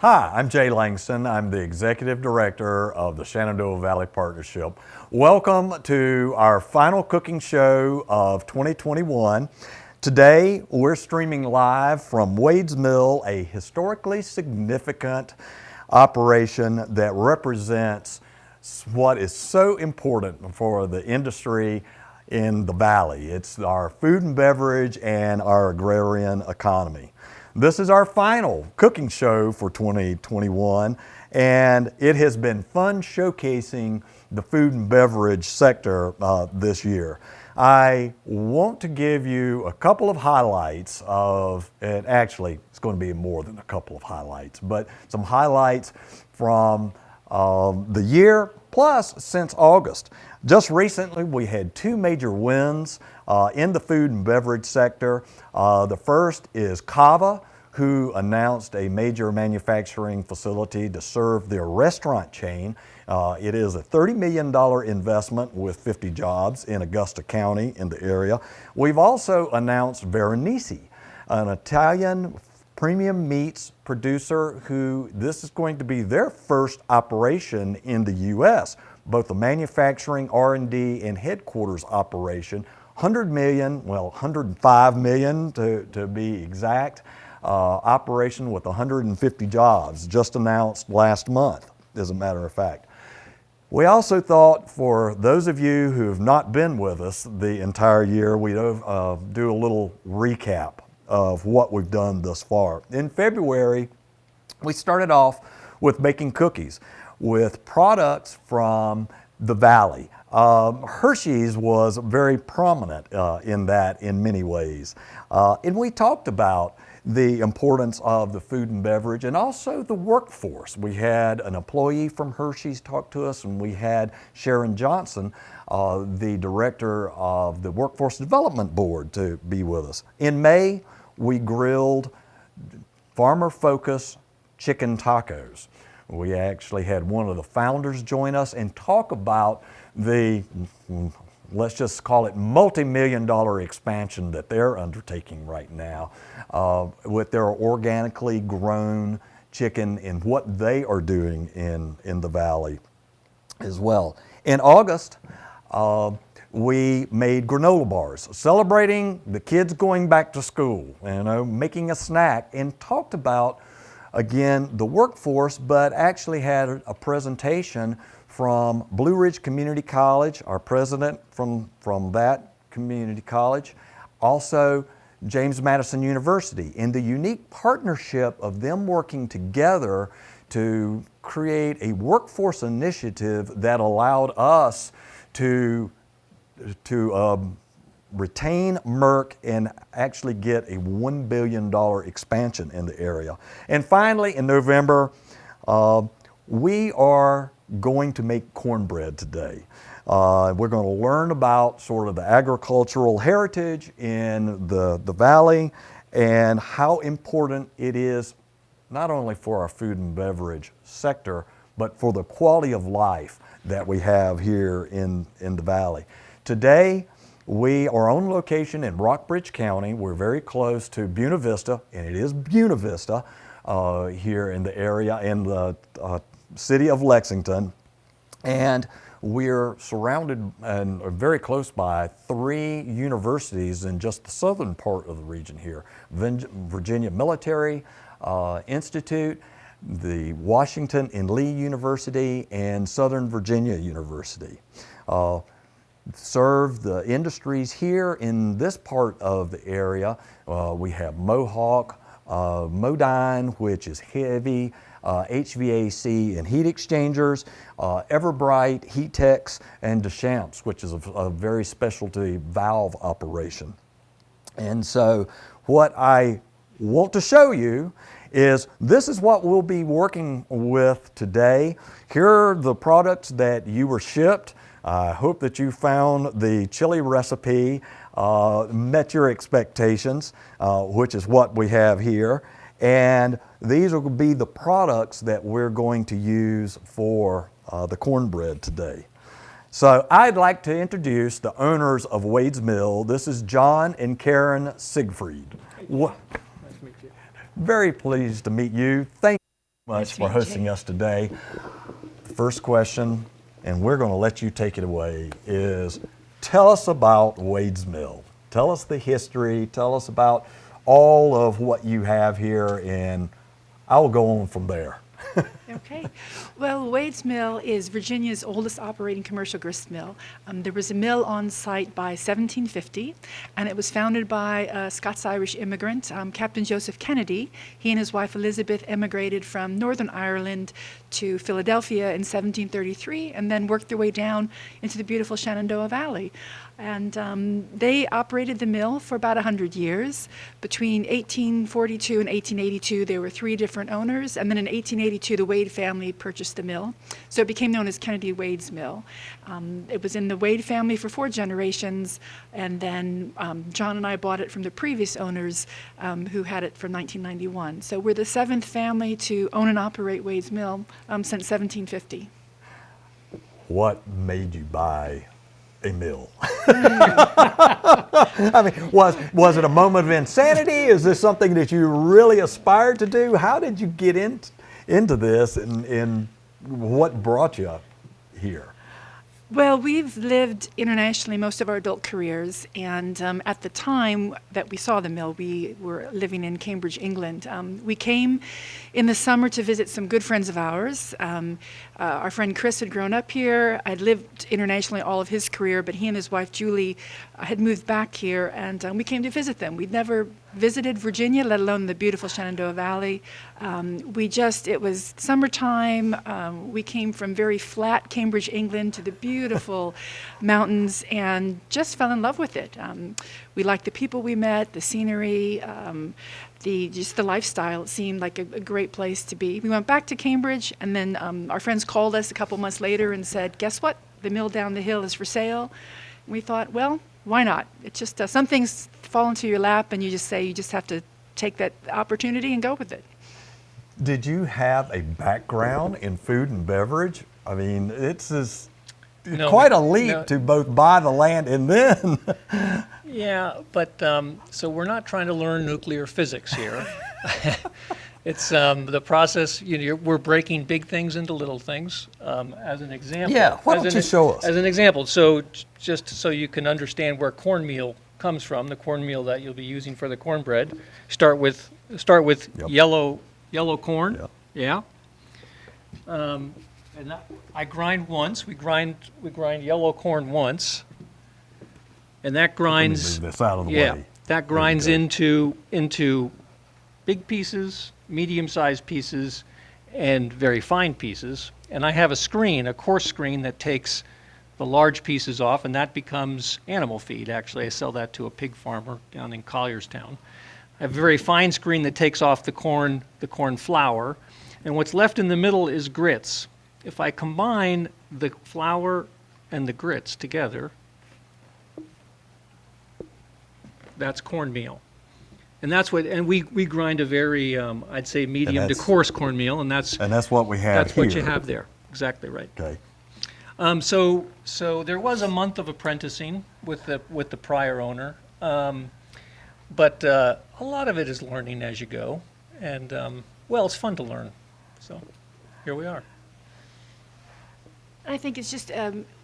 Hi, I'm Jay Langston. I'm the Executive Director of the Shenandoah Valley Partnership. Welcome to our final cooking show of 2021. Today, we're streaming live from Wade's Mill, a historically significant operation that represents what is so important for the industry in the Valley. It's our food and beverage and our agrarian economy. This is our final cooking show for 2021, and it has been fun showcasing the food and beverage sector this year. I want to give you a couple of highlights and actually it's going to be more than a couple of highlights, but some highlights from the year, plus since August. Just recently, we had two major wins in the food and beverage sector. The first is Cava, who announced a major manufacturing facility to serve their restaurant chain. It is a $30 million investment with 50 jobs in Augusta County in the area. We've also announced Veronese, an Italian premium meats producer who this is going to be their first operation in the U.S., both the manufacturing, R&D, and headquarters operation. 100 million, well, 105 million to be exact, operation with 150 jobs, just announced last month, as a matter of fact. We also thought, for those of you who have not been with us the entire year, we'd do a little recap of what we've done thus far. In February, we started off with making cookies with products from the Valley. Hershey's was very prominent in that in many ways. And we talked about the importance of the food and beverage and also the workforce. We had an employee from Hershey's talk to us, and we had Sharon Johnson, the director of the Workforce Development Board, to be with us. In May, we grilled farmer-focused chicken tacos. We actually had one of the founders join us and talk about the, let's just call it, multi-million-dollar expansion that they're undertaking right now with their organically grown chicken and what they are doing in the Valley as well. In August, we made granola bars, celebrating the kids going back to school, making a snack, and talked about, again, the workforce, but actually had a presentation from Blue Ridge Community College, our president from that community college, also James Madison University, in the unique partnership of them working together to create a workforce initiative that allowed us to retain Merck and actually get a $1 billion expansion in the area. And finally, in November, we are going to make cornbread today. We're going to learn about sort of the agricultural heritage in the Valley and how important it is not only for our food and beverage sector, but for the quality of life that we have here in the Valley. Today, we are on location in Rockbridge County. We're very close to Buena Vista, and it is Buena Vista here in the area in the city of Lexington. And we're surrounded and very close by 3 universities in just the southern part of the region here. Virginia Military Institute, the Washington and Lee University, and Southern Virginia University. Serve the industries here in this part of the area. We have Mohawk, Modine, which is heavy, HVAC and heat exchangers, Everbright, Heatex, and Deschamps, which is a very specialty valve operation. And so what I want to show you is this is what we'll be working with today. Here are the products that you were shipped. I hope that you found the chili recipe met your expectations, which is what we have here. And these will be the products that we're going to use for the cornbread today. So I'd like to introduce the owners of Wade's Mill. This is John and Karen Siegfried. Nice to meet you. Very pleased to meet you. Thank you much for hosting us today. The first question, and we're going to let you take it away, is tell us about Wade's Mill. Tell us the history. Tell us about all of what you have here, and I will go on from there. Okay. Well, Wade's Mill is Virginia's oldest operating commercial grist mill. There was a mill on site by 1750, and it was founded by a Scots-Irish immigrant, Captain Joseph Kennedy. He and his wife Elizabeth emigrated from Northern Ireland to Philadelphia in 1733, and then worked their way down into the beautiful Shenandoah Valley. And they operated the mill for about 100 years. Between 1842 and 1882, there were 3 different owners, and then in 1882, the Wade family purchased the mill. So it became known as Kennedy Wade's Mill. It was in the Wade family for 4 generations, and then John and I bought it from the previous owners who had it from 1991. So we're the 7th family to own and operate Wade's Mill since 1750. What made you buy a mill? I mean, was it a moment of insanity? Is this something that you really aspired to do? How did you get into this, and what brought you up here? Well, we've lived internationally most of our adult careers, and at the time that we saw the mill, we were living in Cambridge, England. We came in the summer to visit some good friends of ours. Our friend Chris had grown up here. I'd lived internationally all of his career, but he and his wife Julie had moved back here, and we came to visit them. We'd never visited Virginia, let alone the beautiful Shenandoah Valley. It was summertime. We came from very flat Cambridge, England to the beautiful mountains and just fell in love with it. We liked the people we met, the scenery, just the lifestyle. It seemed like a great place to be. We went back to Cambridge, and then our friends called us a couple months later and said, guess what? The mill down the hill is for sale. And we thought, well, why not? It's just some things fall into your lap, and you just have to take that opportunity and go with it. Did you have a background in food and beverage? I mean, it's quite a leap to both buy the land and then. Yeah, but so we're not trying to learn nuclear physics here. It's the process. We're breaking big things into little things. As an example. Yeah, why don't you show us? As an example, so just so you can understand where cornmeal comes from, the cornmeal that you'll be using for the cornbread. Start with Yep. yellow corn. Yep. Yeah. And I grind once. We grind yellow corn once, and that grinds. Let me move this out of the yeah, way. that grinds into big pieces, medium-sized pieces, and very fine pieces. And I have a coarse screen that takes the large pieces off, and that becomes animal feed. Actually, I sell that to a pig farmer down in Collierstown. I have a very fine screen that takes off the corn flour, and what's left in the middle is grits. If I combine the flour and the grits together, that's cornmeal. And we grind a very, I'd say, medium to coarse cornmeal, and that's what we have That's here. what you have there. Exactly right. Okay. So there was a month of apprenticing with the prior owner, but a lot of it is learning as you go, and it's fun to learn. So here we are. I think it's just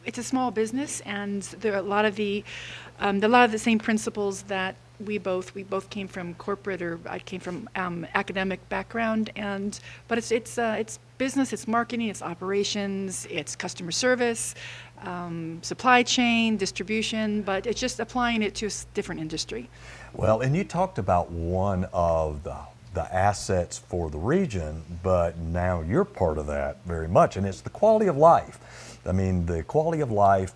it's a small business, and there are a lot of the same principles that we both came from corporate, or I came from academic background, but it's business, it's marketing, it's operations, it's customer service, supply chain, distribution, but it's just applying it to a different industry. Well, and you talked about one of the assets for the region, but now you're part of that very much, and it's the quality of life. I mean, the quality of life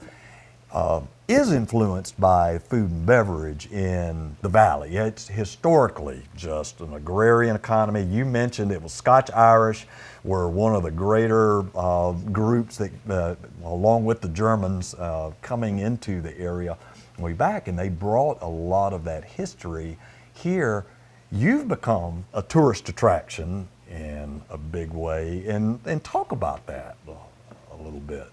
is influenced by food and beverage in the valley. It's historically just an agrarian economy. You mentioned it was Scotch-Irish, were one of the greater groups that, along with the Germans, coming into the area way back, and they brought a lot of that history here. You've become a tourist attraction in a big way, and talk about that a little bit.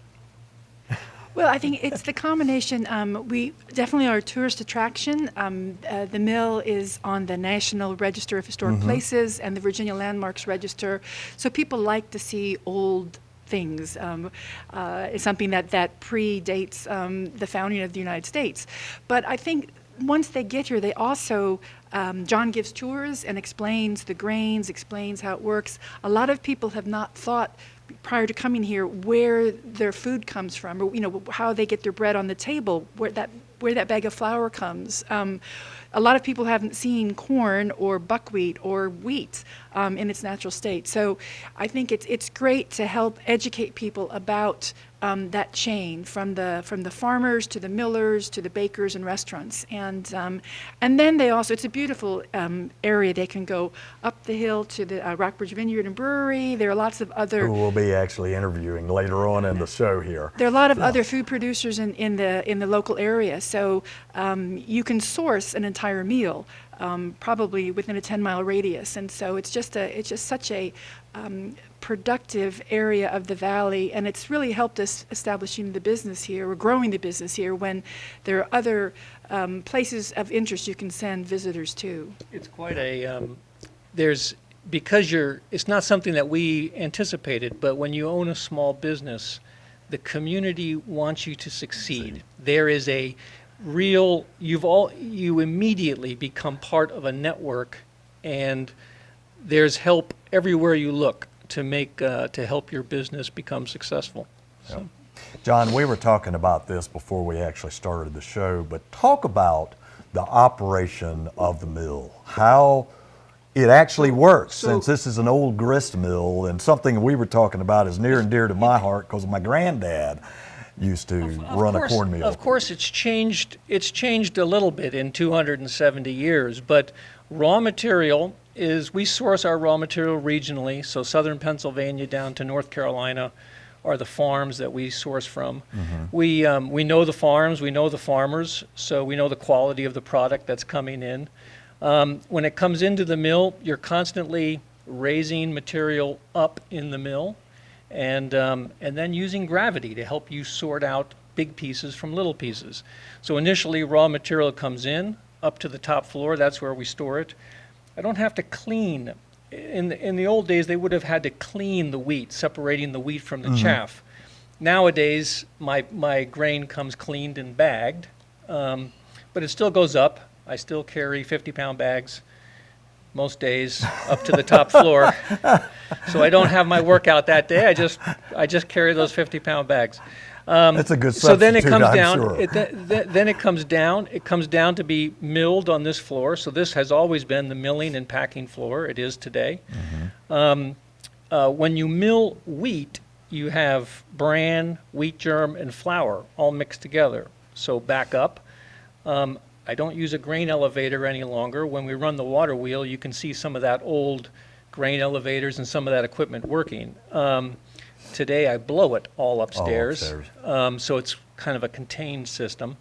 Well, I think it's the combination. We definitely are a tourist attraction. The mill is on the National Register of Historic Places and the Virginia Landmarks Register, so people like to see old things. It's something that predates the founding of the United States. But I think once they get here, they also, John gives tours and explains the grains, explains how it works. A lot of people have not thought prior to coming here where their food comes from, or how they get their bread on the table, where that bag of flour comes. A lot of people haven't seen corn or buckwheat or wheat in its natural state. So I think it's great to help educate people about that chain from the farmers to the millers to the bakers and restaurants, and then they also, it's a beautiful area. They can go up the hill to the Rockbridge Vineyard and Brewery. There are lots of other. Who we'll be actually interviewing later on in the show here. There are a lot of other food producers in the local area, so you can source an entire meal. Probably within a 10-mile radius, and so it's just such a productive area of the valley, and it's really helped us establishing the business here, or growing the business here, when there are other places of interest you can send visitors to. It's quite a it's not something that we anticipated, but when you own a small business, the community wants you to succeed. There is a real, you immediately become part of a network, and there's help everywhere you look to help your business become successful. Yeah. John, we were talking about this before we actually started the show, but talk about the operation of the mill, how it actually works, since this is an old grist mill, and something we were talking about is near and dear to my heart because my granddad used to run a corn mill. Of course, it's changed a little bit in 270 years, but raw material is, we source our raw material regionally, so southern Pennsylvania down to North Carolina are the farms that we source from. We know the farms, we know the farmers, so we know the quality of the product that's coming in. When it comes into the mill, you're constantly raising material up in the mill, and then using gravity to help you sort out big pieces from little pieces. So initially, raw material comes in up to the top floor. That's where we store it. I don't have to clean. In the old days, they would have had to clean the wheat, separating the wheat from the chaff. Nowadays, my grain comes cleaned and bagged, but it still goes up. I still carry 50-pound bags most days up to the top floor. So I don't have my workout that day. I just carry those 50-pound bags. That's a good substitute, so then it comes I'm down. sure. Then it comes down. It comes down to be milled on this floor. So this has always been the milling and packing floor. It is today. When you mill wheat, you have bran, wheat germ, and flour all mixed together. So back up. I don't use a grain elevator any longer. When we run the water wheel, you can see some of that old grain elevators and some of that equipment working. Today, I blow it all upstairs. So it's kind of a contained system.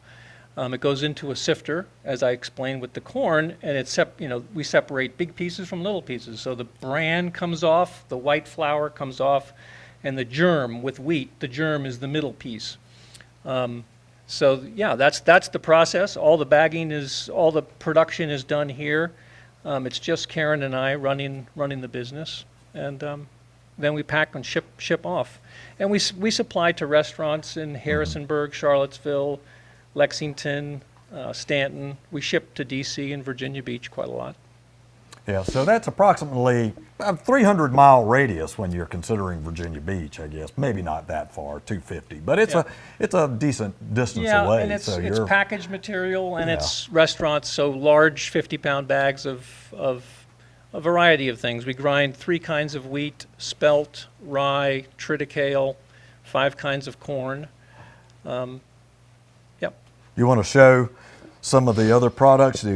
It goes into a sifter, as I explained with the corn, and we separate big pieces from little pieces. So the bran comes off, the white flour comes off, and the germ with wheat, the germ is the middle piece. So yeah, that's the process. All the production is done here. It's just Karen and I running the business, and then we pack and ship off. And we supply to restaurants in Harrisonburg, Charlottesville, Lexington, Stanton. We ship to DC and Virginia Beach quite a lot. Yeah, so that's approximately a 300-mile radius when you're considering Virginia Beach, I guess. Maybe not that far, 250, but it's a decent distance away. Yeah, and it's packaged material, and it's restaurants, so large 50-pound bags of a variety of things. We grind 3 kinds of wheat: spelt, rye, triticale, 5 kinds of corn. You want to show some of the other products? I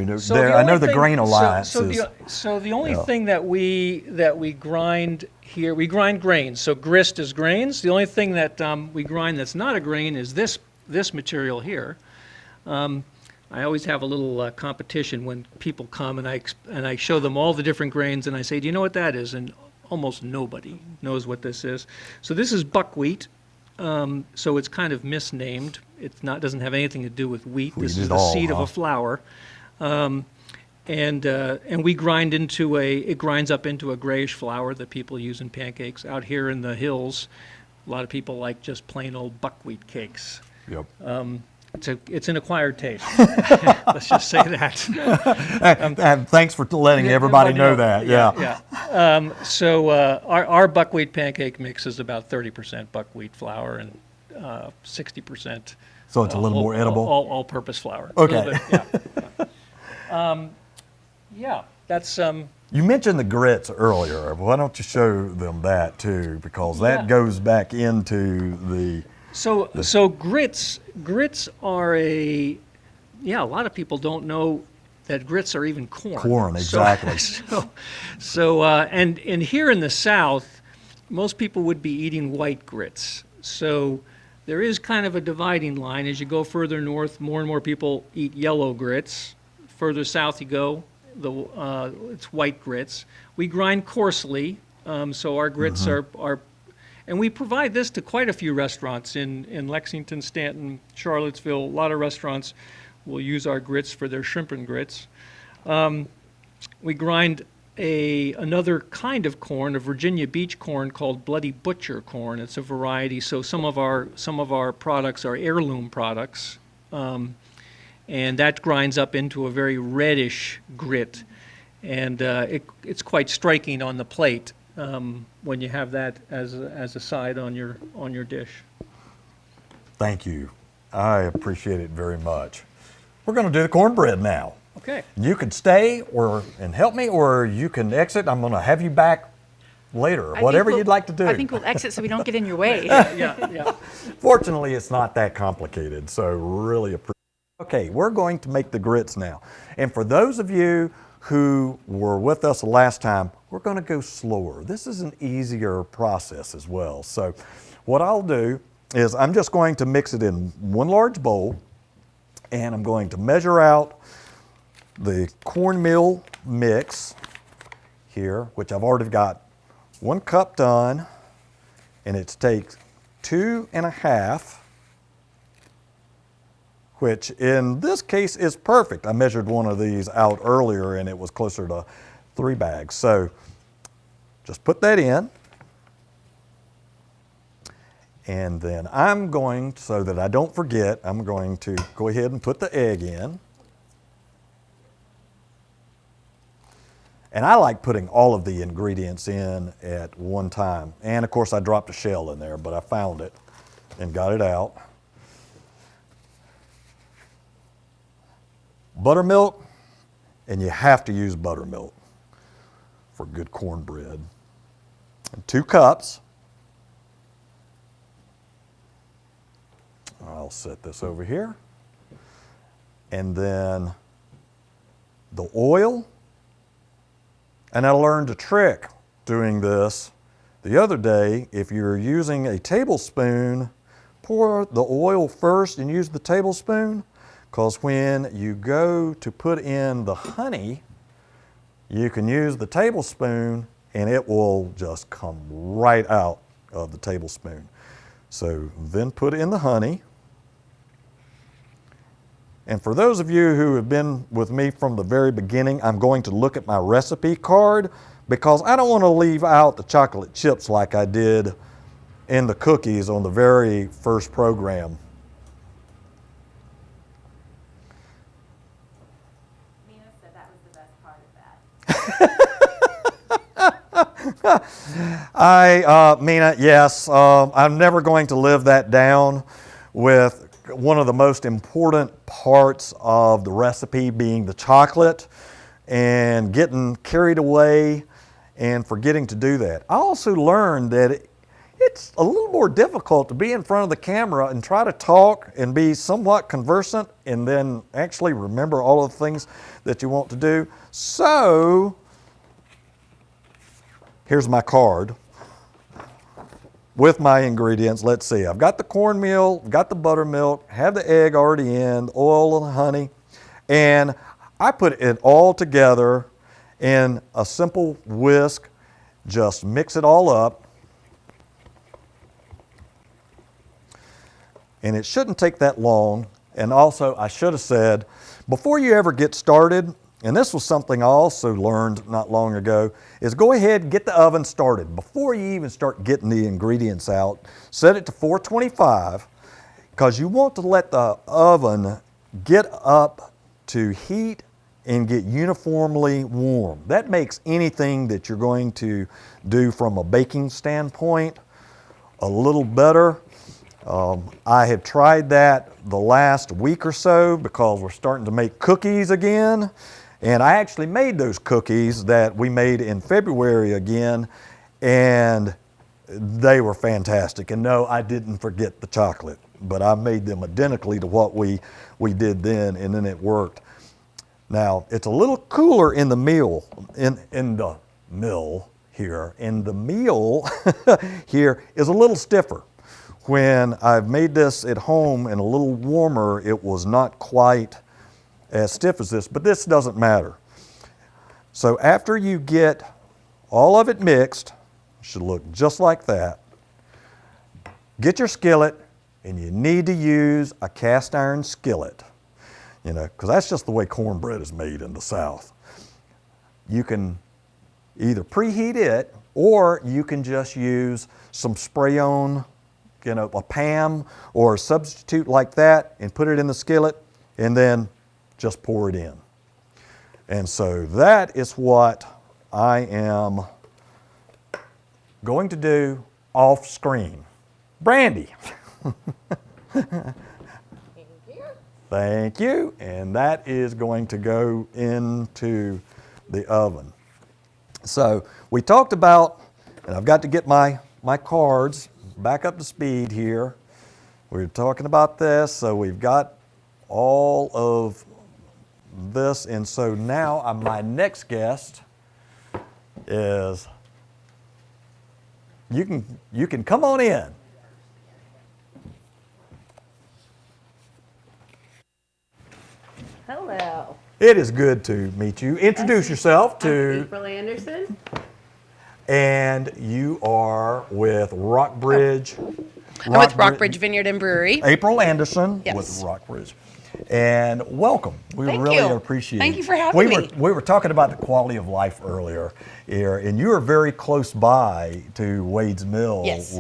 know the Grain Alliance is... So the only thing that we grind here, we grind grains. So grist is grains. The only thing that we grind that's not a grain is this material here. I always have a little competition when people come, and I show them all the different grains, and I say, do you know what that is? And almost nobody knows what this is. So this is buckwheat. so it's kind of misnamed. It's not doesn't have anything to do with wheat. This Wheat is at the all, seed of huh? a flour, and we grind it grinds up into a grayish flour that people use in pancakes. Out here in the hills, a lot of people like just plain old buckwheat cakes. Yep. It's an acquired taste. Let's just say that. And thanks for letting everybody know that. Yeah. So our buckwheat pancake mix is about 30% buckwheat flour and 60%. So it's a little more edible. All-purpose flour. Okay. Yeah. That's You mentioned the grits earlier. Why don't you show them that too? Because that Yeah. goes back into the. So grits are a lot of people don't know that grits are even corn. Corn, exactly. And here in the South, most people would be eating white grits. So there is kind of a dividing line. As you go further north, more and more people eat yellow grits. Further south you go, it's white grits. We grind coarsely, so our grits are. And we provide this to quite a few restaurants in Lexington, Stanton, Charlottesville. A lot of restaurants will use our grits for their shrimp and grits. We grind another kind of corn, a Virginia beach corn called Bloody Butcher corn. It's a variety. So some of our products are heirloom products, and that grinds up into a very reddish grit, and it's quite striking on the plate. When you have that as a side on your dish. Thank you. I appreciate it very much. We're going to do the cornbread now. Okay. You can stay and help me, or you can exit. I'm going to have you back later, whatever you'd like to do. I think we'll exit so we don't get in your way. Yeah. Fortunately, it's not that complicated, so really appreciate it. Okay, we're going to make the grits now. And for those of you who were with us last time, we're going to go slower. This is an easier process as well. So what I'll do is I'm just going to mix it in one large bowl, and I'm going to measure out the cornmeal mix here, which I've already got 1 cup done, and it takes 2.5, which in this case is perfect. I measured one of these out earlier and it was closer to 3 bags. So just put that in. And then I'm going, so that I don't forget, I'm going to go ahead and put the egg in. And I like putting all of the ingredients in at one time. And of course I dropped a shell in there, but I found it and got it out. Buttermilk, and you have to use buttermilk for good cornbread. And 2 cups. I'll set this over here. And then the oil. And I learned a trick doing this the other day. If you're using a tablespoon, pour the oil first and use the tablespoon, because when you go to put in the honey, you can use the tablespoon and it will just come right out of the tablespoon. So then put in the honey. And for those of you who have been with me from the very beginning, I'm going to look at my recipe card because I don't want to leave out the chocolate chips like I did in the cookies on the very first program. Mina said that was the best part of that. Mina, yes, I'm never going to live that down with one of the most important parts of the recipe being the chocolate and getting carried away and forgetting to do that. I also learned that it's a little more difficult to be in front of the camera and try to talk and be somewhat conversant and then actually remember all of the things that you want to do. So here's my card with my ingredients. Let's see, I've got the cornmeal, got the buttermilk, have the egg already in, the oil and the honey, and I put it all together in a simple whisk, just mix it all up. and it shouldn't take that long. And also, I should have said, before you ever get started, and this was something I also learned not long ago, is go ahead and get the oven started. Before you even start getting the ingredients out, set it to 425, because you want to let the oven get up to heat and get uniformly warm. That makes anything that you're going to do from a baking standpoint a little better. I have tried that the last week or so because we're starting to make cookies again. And I actually made those cookies that we made in February again, and they were fantastic. And no, I didn't forget the chocolate, but I made them identically to what we did then, and then it worked. Now, it's a little cooler in the meal, in the mill here. And the meal here is a little stiffer. When I've made this at home and a little warmer, it was not quite as stiff as this, but this doesn't matter. So after you get all of it mixed, it should look just like that. Get your skillet, and you need to use a cast iron skillet, you know, because that's just the way cornbread is made in the South. You can either preheat it, or you can just use some spray-on, you know, a PAM or a substitute like that, and put it in the skillet, and then just pour it in. And so that is what I am going to do off screen. Brandy. Thank you. And that is going to go into the oven. So we talked about, and I've got to get my cards back up to speed here. We were talking about this, so we've got all of this, and so now my next guest is, you can come on in. Hello. It is good to meet you. Introduce yourself I'm to, April Anderson. and you are with Rockbridge. I'm with Rockbridge Vineyard and Brewery. April Anderson Yes. with Rockbridge. And welcome. We Thank really you. appreciate it. Thank you for having me. We were talking about the quality of life earlier here, and you are very close by to Wade's Mill. Yes.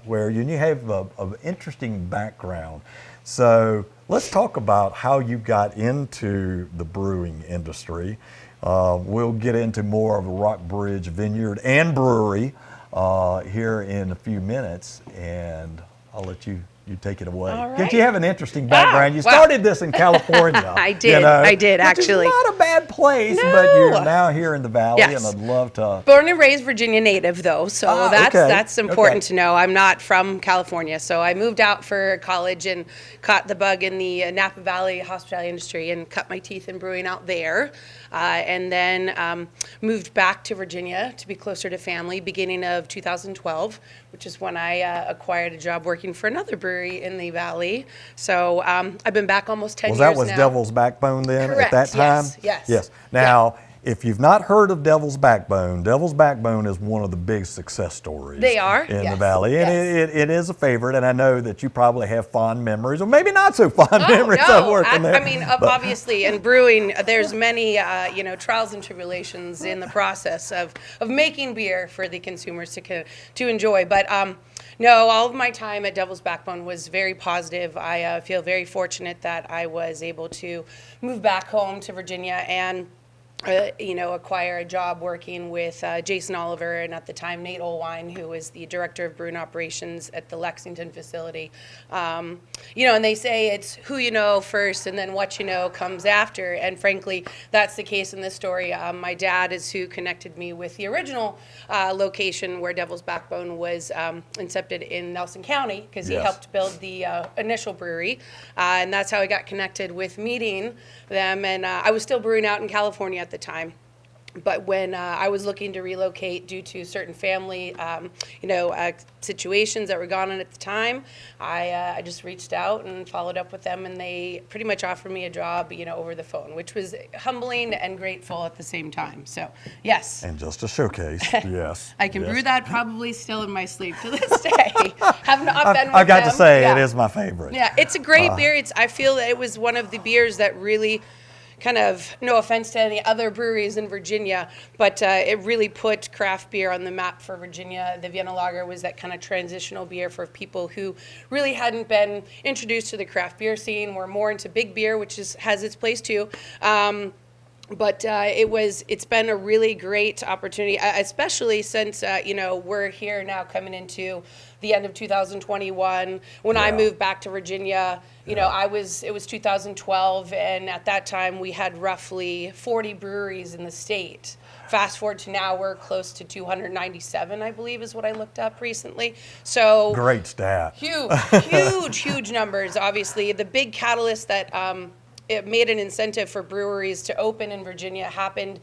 Where you have an interesting background. So let's talk about how you got into the brewing industry. We'll get into more of Rockbridge Vineyard and Brewery here in a few minutes, and I'll let you take it away. All right. Did you have an interesting background? You wow. started this in California. I did. I did, which actually. Is not a bad place, No. but you're now here in the valley, Yes. and I'd love to. Born and raised Virginia native, though, so okay. that's important Okay. to know. I'm not from California, so I moved out for college and caught the bug in the Napa Valley hospitality industry and cut my teeth in brewing out there, and then moved back to Virginia to be closer to family beginning of 2012, which is when I acquired a job working for another brewery in the valley. So I've been back almost 10 years now. That was Devil's Backbone then Correct. at that time? Yes. Now, if you've not heard of Devil's Backbone is one of the big success stories. They are, in the yes, valley, and yes. it is a favorite. And I know that you probably have fond memories, or maybe not so fond memories of working there. I mean, obviously, in brewing, there's many, trials and tribulations in the process of making beer for the consumers to enjoy. But no, all of my time at Devil's Backbone was very positive. I feel very fortunate that I was able to move back home to Virginia and acquire a job working with Jason Oliver and at the time Nate Olwine, who was the director of brewing operations at the Lexington facility. And they say it's who you know first and then what you know comes after. And frankly, that's the case in this story. My dad is who connected me with the original location where Devil's Backbone was incepted in Nelson County, because he Yes. helped build the initial brewery. And that's how I got connected with meeting them. And I was still brewing out in California at the time. But when I was looking to relocate due to certain family, situations that were going on at the time, I just reached out and followed up with them, and they pretty much offered me a job, over the phone, which was humbling and grateful at the same time. So, yes. And just a showcase, yes. I can yes. brew that probably still in my sleep to this day. Have not been with I've got to them. say, Yeah. it is my favorite. Yeah, it's a great beer. I feel that it was one of the beers that really kind of, no offense to any other breweries in Virginia, but it really put craft beer on the map for Virginia. The Vienna Lager was that kind of transitional beer for people who really hadn't been introduced to the craft beer scene, were more into big beer, which has its place too. But it's been a really great opportunity, especially since, we're here now coming into the end of 2021. When I moved back to Virginia, it was 2012, and at that time we had roughly 40 breweries in the state. Fast forward to now, we're close to 297, I believe, is what I looked up recently. So Great stat. huge numbers. Obviously, the big catalyst that it made an incentive for breweries to open in Virginia happened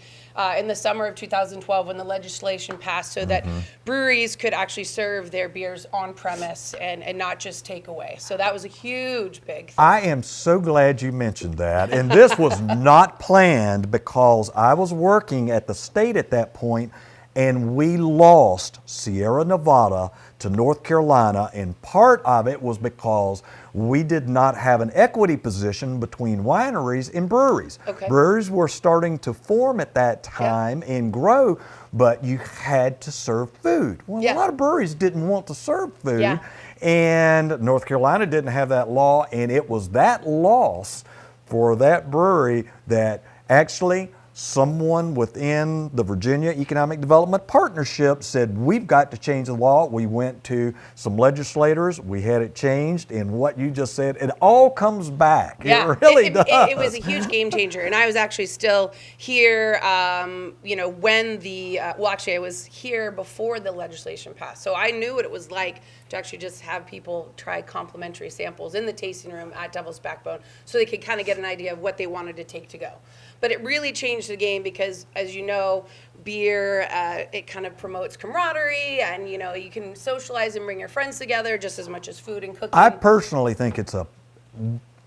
in the summer of 2012 when the legislation passed so that breweries could actually serve their beers on premise and not just take away. So that was a big thing. I am so glad you mentioned that. And this was not planned because I was working at the state at that point, and we lost Sierra Nevada to North Carolina, and part of it was because we did not have an equity position between wineries and breweries. Okay. Breweries were starting to form at that time and grow, but you had to serve food. Well, a lot of breweries didn't want to serve food, and North Carolina didn't have that law, and it was that loss for that brewery that actually someone within the Virginia Economic Development Partnership said, we've got to change the law. We went to some legislators, we had it changed, and what you just said, it all comes back. Yeah, it really does. It was a huge game changer, and I was actually still here, when I was here before the legislation passed, so I knew what it was like to actually just have people try complimentary samples in the tasting room at Devil's Backbone so they could kind of get an idea of what they wanted to take to go. But it really changed the game because, as you know, beer, it kind of promotes camaraderie, and, you can socialize and bring your friends together just as much as food and cooking. I personally think it's a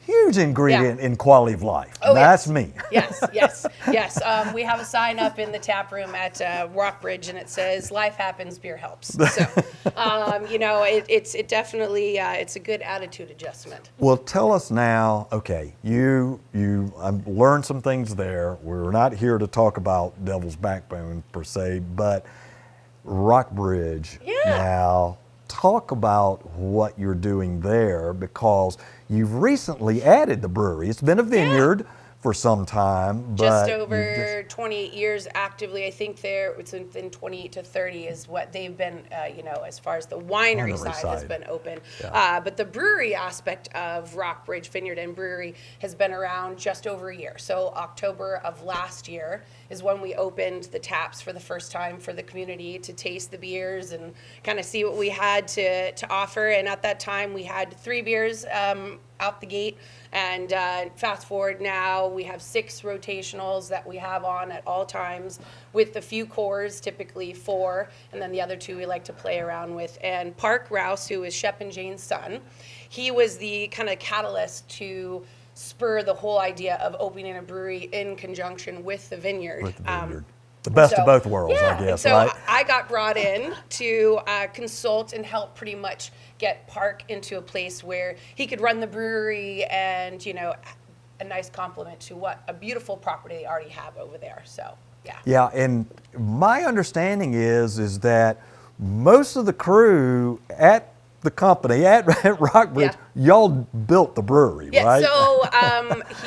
huge ingredient in quality of life. Oh, That's me. Yes. We have a sign up in the tap room at Rockbridge, and it says, "Life happens, beer helps." So, it definitely it's a good attitude adjustment. Well, tell us now. Okay, you learned some things there. We're not here to talk about Devil's Backbone per se, but Rockbridge. Yeah. Now, talk about what you're doing there, because you've recently added the brewery. It's been a vineyard for some time, but just over 28 years actively. I think it's within 28 to 30 is what they've been, as far as the winery side has been open. Yeah. But the brewery aspect of Rockbridge Vineyard and Brewery has been around just over a year. So October of last year is when we opened the taps for the first time for the community to taste the beers and kind of see what we had to offer. And at that time, we had 3 beers out the gate. And fast forward now, we have 6 rotationals that we have on at all times with a few cores, typically 4, and then the other 2 we like to play around with. And Park Rouse, who is Shep and Jane's son, he was the kind of catalyst to spur the whole idea of opening a brewery in conjunction with the vineyard. The best of both worlds, I guess, so right? I got brought in to consult and help pretty much get Park into a place where he could run the brewery and, a nice compliment to what a beautiful property they already have over there. So, yeah. Yeah, and my understanding is that most of the crew at the company at Rockbridge, y'all built the brewery, right? So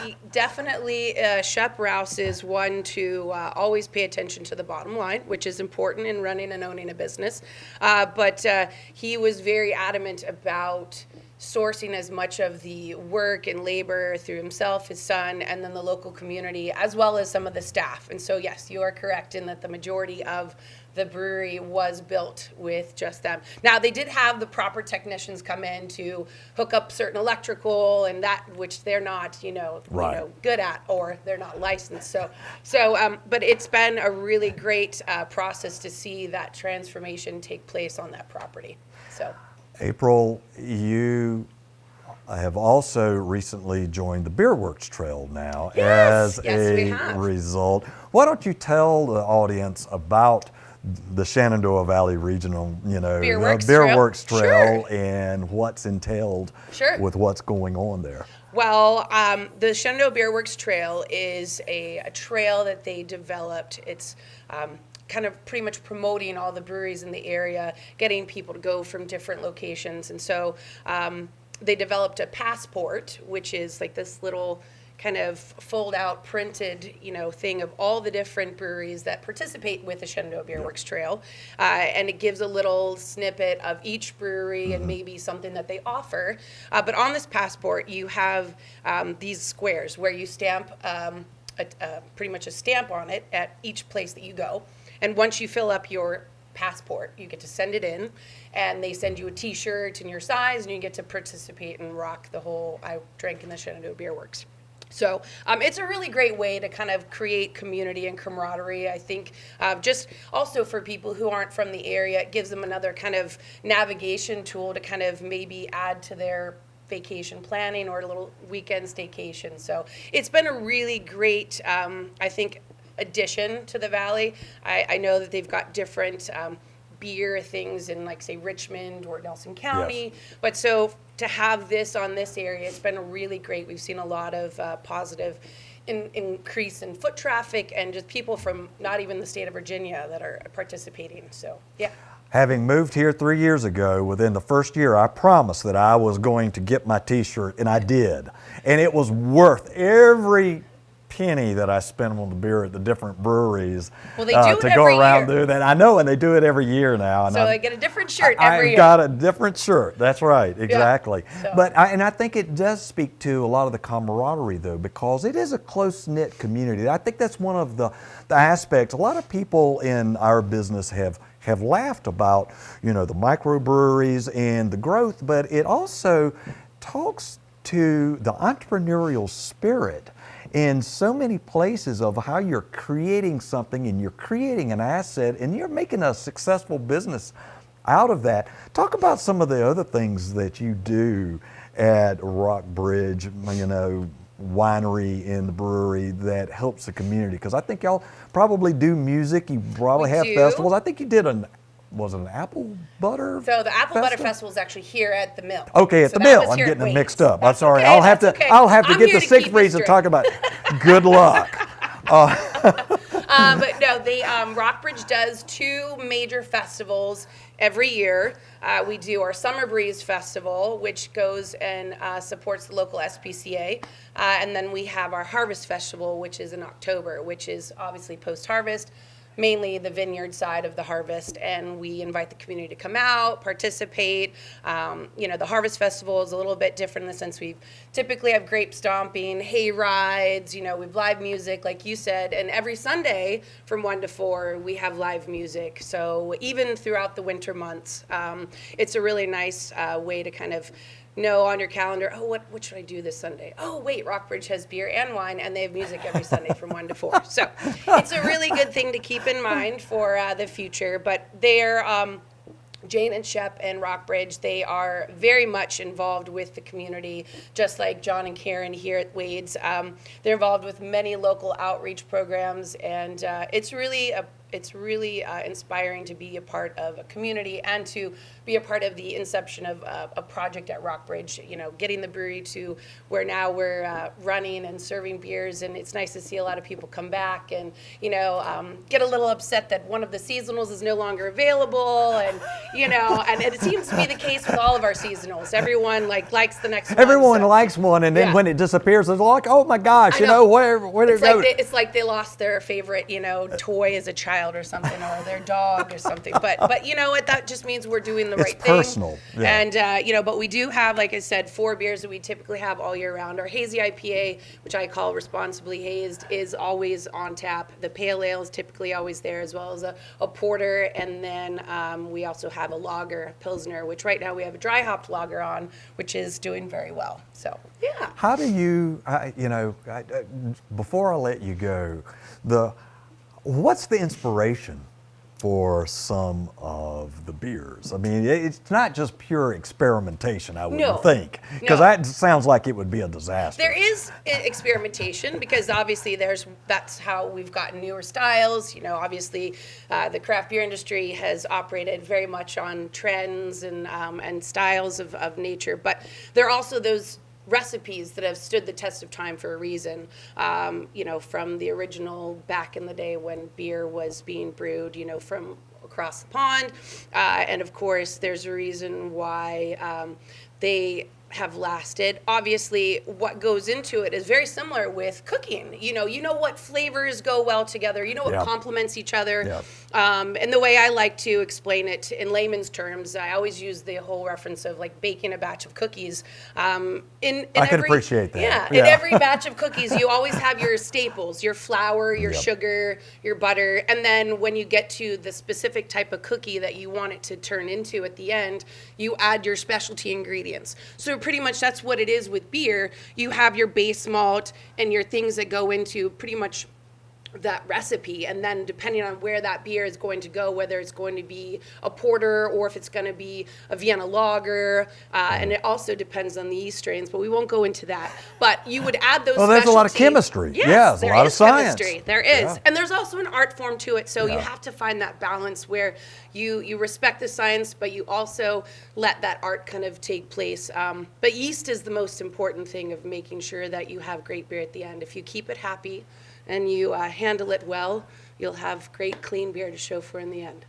he definitely, Shep Rouse is one to always pay attention to the bottom line, which is important in running and owning a business. But he was very adamant about sourcing as much of the work and labor through himself, his son, and then the local community, as well as some of the staff. And so, yes, you are correct in that the majority of the brewery was built with just them. Now, they did have the proper technicians come in to hook up certain electrical and that, which they're not, Right. good at, or they're not licensed. But it's been a really great process to see that transformation take place on that property. So. April, you have also recently joined the Beer Works Trail now Yes, as yes, we a have. result. Why don't you tell the audience about the Shenandoah Valley Regional, Beer Works Beer Trail? Works Trail Sure. and what's entailed Sure. with what's going on there? Well, the Shenandoah Beer Works Trail is a trail that they developed. It's kind of pretty much promoting all the breweries in the area, getting people to go from different locations. And so they developed a passport, which is like this little kind of fold out printed, thing of all the different breweries that participate with the Shenandoah Beer Works Trail. And it gives a little snippet of each brewery and maybe something that they offer. But on this passport, you have these squares where you stamp pretty much a stamp on it at each place that you go. And once you fill up your passport, you get to send it in, and they send you a T-shirt in your size, and you get to participate and rock the whole I drank in the Shenandoah Beer Works. So it's a really great way to kind of create community and camaraderie. I think just also for people who aren't from the area, it gives them another kind of navigation tool to kind of maybe add to their vacation planning or a little weekend staycation. So it's been a really great, I think, addition to the Valley. I know that they've got different beer things in, like, say, Richmond or Nelson County. Yes. But so to have this on this area, it's been really great. We've seen a lot of positive increase in foot traffic and just people from not even the state of Virginia that are participating. So, yeah. Having moved here 3 years ago, within the first year, I promised that I was going to get my T-shirt, and I did. And it was worth every penny that I spent on the beer at the different breweries. Well, they do it to go every around year. do that. I know, and they do it every year now. And So I they get a different shirt every year. I've got a different shirt. That's right, exactly. So- But I think it does speak to a lot of the camaraderie, though, because it is a close-knit community. I think that's one of the aspects. A lot of people in our business have laughed about, the microbreweries and the growth, but it also talks to the entrepreneurial spirit in so many places of how you're creating something and you're creating an asset and you're making a successful business out of that. Talk about some of the other things that you do at Rockbridge, winery and the brewery that helps the community, because I think y'all probably do music. You probably We have do. festivals. I think you did was it an apple butter? So the Apple Butter Festival? Festival is actually here at the mill. Okay, at So the that mill. was I'm here at getting them Wayne's. mixed up. I'm That's sorry. okay, I'll have to that's okay. I'll have to I'm get here the to sixth keep breeze you and talk about good luck. But no, Rockbridge does 2 major festivals every year. We do our Summer Breeze Festival, which goes and supports the local SPCA. And then we have our Harvest Festival, which is in October, which is obviously post-harvest, mainly the vineyard side of the harvest, and we invite the community to come out, participate. The Harvest Festival is a little bit different in the sense we typically have grape stomping, hay rides, we've live music, like you said, and every Sunday from 1 to 4, we have live music. So even throughout the winter months, it's a really nice way to kind of know on your calendar, what should I do this Sunday? Oh, wait, Rockbridge has beer and wine, and they have music every Sunday from 1 to 4. So it's a really good thing to keep in mind for the future. But they're, Jane and Shep and Rockbridge, they are very much involved with the community, just like John and Karen here at Wade's. They're involved with many local outreach programs, and it's really inspiring to be a part of a community and to be a part of the inception of a project at Rockbridge, getting the brewery to where now we're running and serving beers, and it's nice to see a lot of people come back and, get a little upset that one of the seasonals is no longer available, and, and it seems to be the case with all of our seasonals. Everyone likes the next one. Everyone so. likes one, and then Yeah. when it disappears, it's like, oh my gosh, I know. where did it go? It's like they lost their favorite, toy as a child. child or something, or their dog or something. But you know what? That just means we're doing the It's right thing. personal, yeah. And you know, but we do have, like I said, 4 beers that we typically have all year round. Our hazy IPA, which I call responsibly hazed, is always on tap. The pale ale is typically always there, as well as a porter, and then we also have a lager, a pilsner, which right now we have a dry hopped lager on, which is doing very well. So yeah. How do you, before I let you go, what's the inspiration for some of the beers? I mean, it's not just pure experimentation, I wouldn't No. think, because No. that sounds like it would be a disaster. There is experimentation, because obviously that's how we've gotten newer styles. You know, obviously the craft beer industry has operated very much on trends and styles of nature, but there are also those recipes that have stood the test of time for a reason. You know, from the original back in the day when beer was being brewed, you know, from across the pond, and of course there's a reason why they have lasted. Obviously, what goes into it is very similar with cooking. You know what flavors go well together. You know what Yep. complements each other. Yep. And the way I like to explain it in layman's terms, I always use the whole reference of like baking a batch of cookies. In I can every, appreciate that. Yeah, Yeah. in every batch of cookies, you always have your staples, your flour, your Yep. sugar, your butter, and then when you get to the specific type of cookie that you want it to turn into at the end, you add your specialty ingredients. So pretty much that's what it is with beer. You have your base malt and your things that go into pretty much that recipe, and then depending on where that beer is going to go, whether it's going to be a porter or if it's going to be a Vienna lager, and it also depends on the yeast strains, but we won't go into that. But you would add those. Well, there's a lot of specialty- chemistry. Yes, Yeah, there's a there lot of is science. chemistry. There is, Yeah. and there's also an art form to it. So you Yeah. have to find that balance where you respect the science, but you also let that art kind of take place. But yeast is the most important thing of making sure that you have great beer at the end. If you keep it happy and you handle it well, you'll have great clean beer to show for in the end.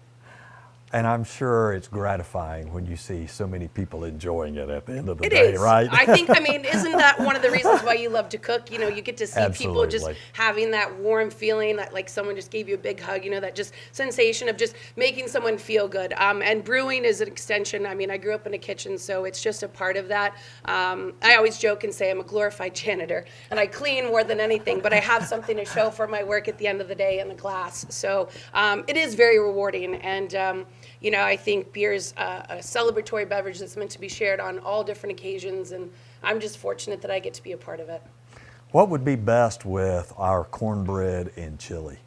And I'm sure it's gratifying when you see so many people enjoying it at the end of the It day, is. right? I mean, isn't that one of the reasons why you love to cook? You know, you get to see people just Absolutely. having that warm feeling that like someone just gave you a big hug, you know, that just sensation of just making someone feel good. And brewing is an extension. I mean, I grew up in a kitchen, so it's just a part of that. I always joke and say I'm a glorified janitor, and I clean more than anything, but I have something to show for my work at the end of the day in the glass. So it is very rewarding, and you know, I think beer is a celebratory beverage that's meant to be shared on all different occasions, and I'm just fortunate that I get to be a part of it. What would be best with our cornbread and chili?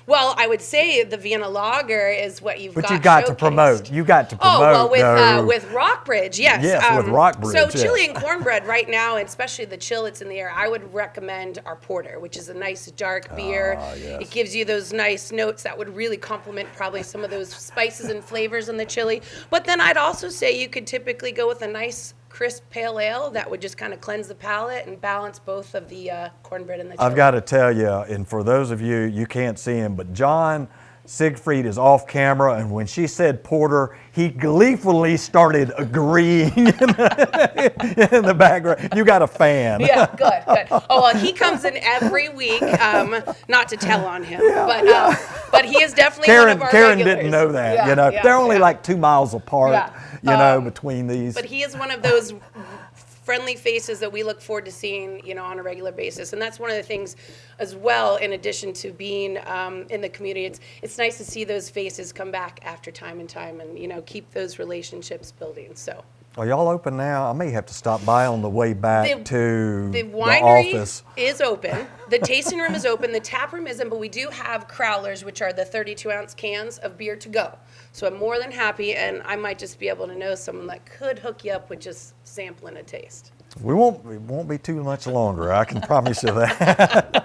Well, I would say the Vienna Lager is what you've But got you got to showcased. promote. You got to promote. Oh, well, no. with Rockbridge, yes. Yes, with Rockbridge, So yes. chili and cornbread right now, and especially the chill that's in the air, I would recommend our porter, which is a nice dark beer. Yes. It gives you those nice notes that would really complement probably some of those spices and flavors in the chili. But then I'd also say you could typically go with a nice crisp pale ale that would just kind of cleanse the palate and balance both of the cornbread and the chili. I've got to tell you, and for those of you, you can't see him, but John Siegfried is off camera, and when she said porter, he gleefully started agreeing in the background. You got a fan. Yeah, good. Oh, well, he comes in every week, not to tell on him, but he is definitely one of our Karen regulars. didn't know that. Yeah, you know, yeah, they're only yeah. like 2 miles apart. Yeah. You know, between these. But he is one of those friendly faces that we look forward to seeing, you know, on a regular basis. And that's one of the things as well, in addition to being in the community, it's nice to see those faces come back after time and time and, you know, keep those relationships building. So Are y'all open now? I may have to stop by on the way back to the the winery office. is open. The tasting room is open. The tap room isn't, but we do have crowlers, which are the 32-ounce cans of beer to go. So I'm more than happy, and I might just be able to know someone that could hook you up with just sampling a taste. It won't be too much longer. I can promise you that.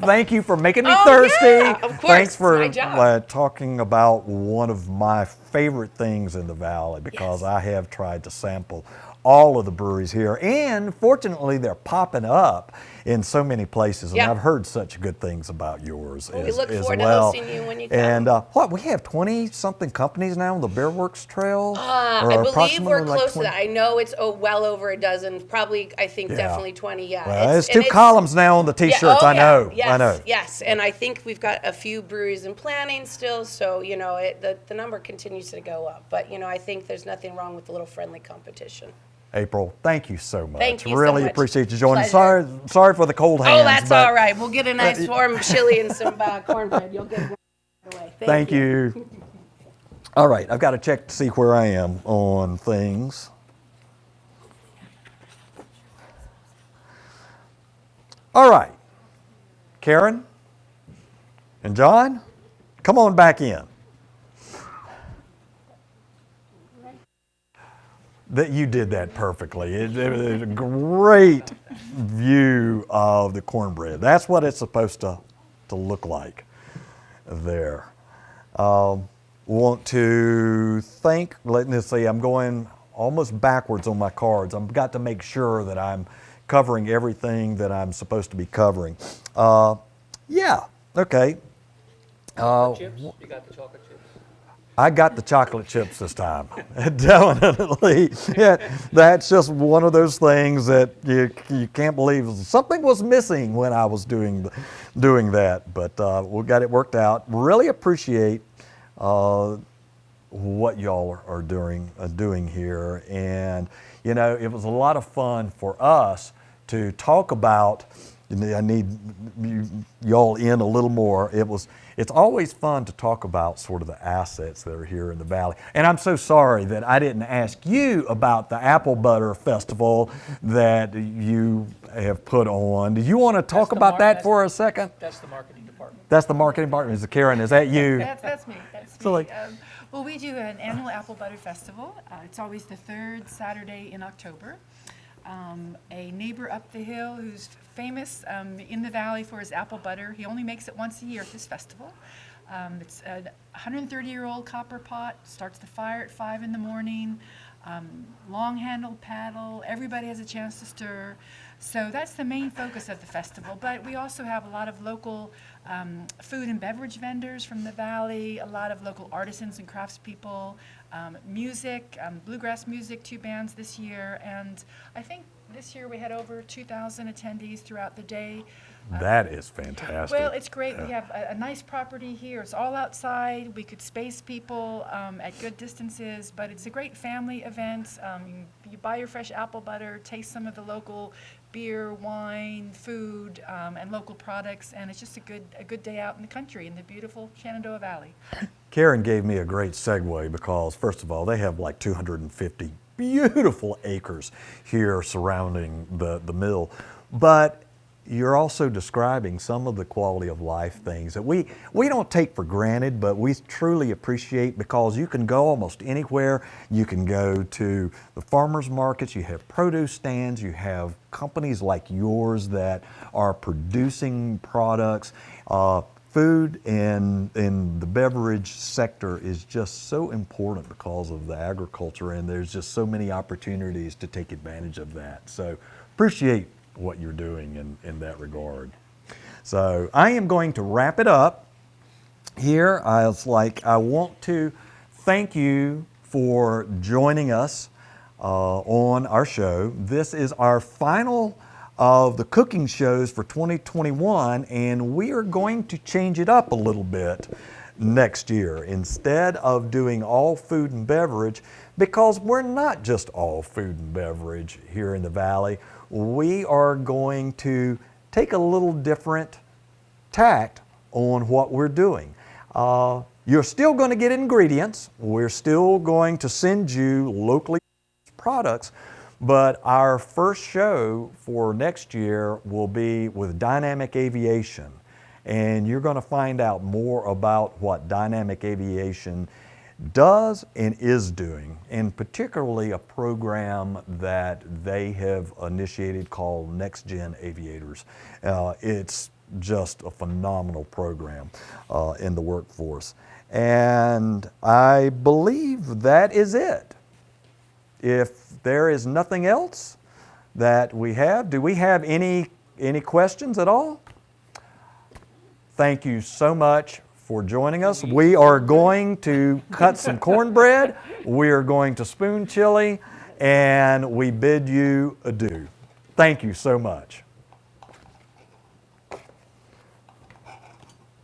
Thank you for making me Oh, thirsty. yeah, of course. Thanks for It's my job. talking about one of my favorite things in the Valley, because Yes. I have tried to sample all of the breweries here, and fortunately they're popping up. in so many places, and Yeah. I've heard such good things about yours Well, we as, look as forward to well. hosting you when you come. And what, we have 20-something companies now on the Bear Works Trail? I Or believe approximately we're like close 20? to that. I know it's well over a dozen, probably, I think Yeah. definitely 20, yeah. Well, it's and two columns now on the Yeah, T-shirts. oh, I know. yeah. Yes, I know. yes. And I think we've got a few breweries in planning still, so, the number continues to go up. But, I think there's nothing wrong with a little friendly competition. April, thank you so much. Thank you so Really much. appreciate you joining. Pleasure. Sorry for the cold hands. Oh, that's but all right. We'll get a nice warm chili and some cornbread. You'll get it right away. Thank you. All right, I've got to check to see where I am on things. All right, Karen and John, come on back in. That you did that perfectly. It was a great view of the cornbread. That's what it's supposed to look like there. Want to thank, let me see, I'm going almost backwards on my cards. I've got to make sure that I'm covering everything that I'm supposed to be covering. Yeah, okay. Chips? You got the chocolate chips? I got the chocolate chips this time, definitely. Yeah, that's just one of those things that you can't believe something was missing when I was doing that. But we got it worked out. Really appreciate what y'all are doing here, and it was a lot of fun for us to talk about. I need y'all in a little more. It's always fun to talk about sort of the assets that are here in the Valley. And I'm so sorry that I didn't ask you about the Apple Butter Festival that you have put on. Do you want to talk about that for a second? That's the marketing department. That's the marketing department. Is it Karen? Is that you? That's me. That's me. So, like- well, we do an annual Apple Butter Festival. It's always the third Saturday in October. A neighbor up the hill who's famous in the valley for his apple butter. He only makes it once a year at this festival. It's a 130-year-old copper pot, starts the fire at 5 in the morning, long-handled paddle. Everybody has a chance to stir. So that's the main focus of the festival. But we also have a lot of local food and beverage vendors from the valley, a lot of local artisans and craftspeople, music, bluegrass music, 2 bands this year. And I think this year we had over 2,000 attendees throughout the day. That is fantastic. Well, it's great. We have a nice property here. It's all outside. We could space people at good distances, but it's a great family event. You buy your fresh apple butter, taste some of the local beer, wine, food, and local products, and it's just a good day out in the country in the beautiful Shenandoah Valley. Karen gave me a great segue because, first of all, they have like 250 beautiful acres here surrounding the mill. But you're also describing some of the quality of life things that we don't take for granted, but we truly appreciate, because you can go almost anywhere. You can go to the farmers markets, you have produce stands, you have companies like yours that are producing products. Food in the beverage sector is just so important because of the agriculture, and there's just so many opportunities to take advantage of that. So appreciate what you're doing in that regard. So I am going to wrap it up here. I want to thank you for joining us on our show. This is our final of the cooking shows for 2021, and we are going to change it up a little bit next year. Instead of doing all food and beverage, because we're not just all food and beverage here in the Valley, we are going to take a little different tact on what we're doing. You're still going to get ingredients. We're still going to send you locally products, but our first show for next year will be with Dynamic Aviation. And you're going to find out more about what Dynamic Aviation does and is doing, and particularly a program that they have initiated called Next Gen Aviators. It's just a phenomenal program in the workforce. And I believe that is it. If there is nothing else that we have, do we have any Any questions at all? Thank you so much for joining us. We are going to cut some cornbread. We are going to spoon chili, and we bid you adieu. Thank you so much.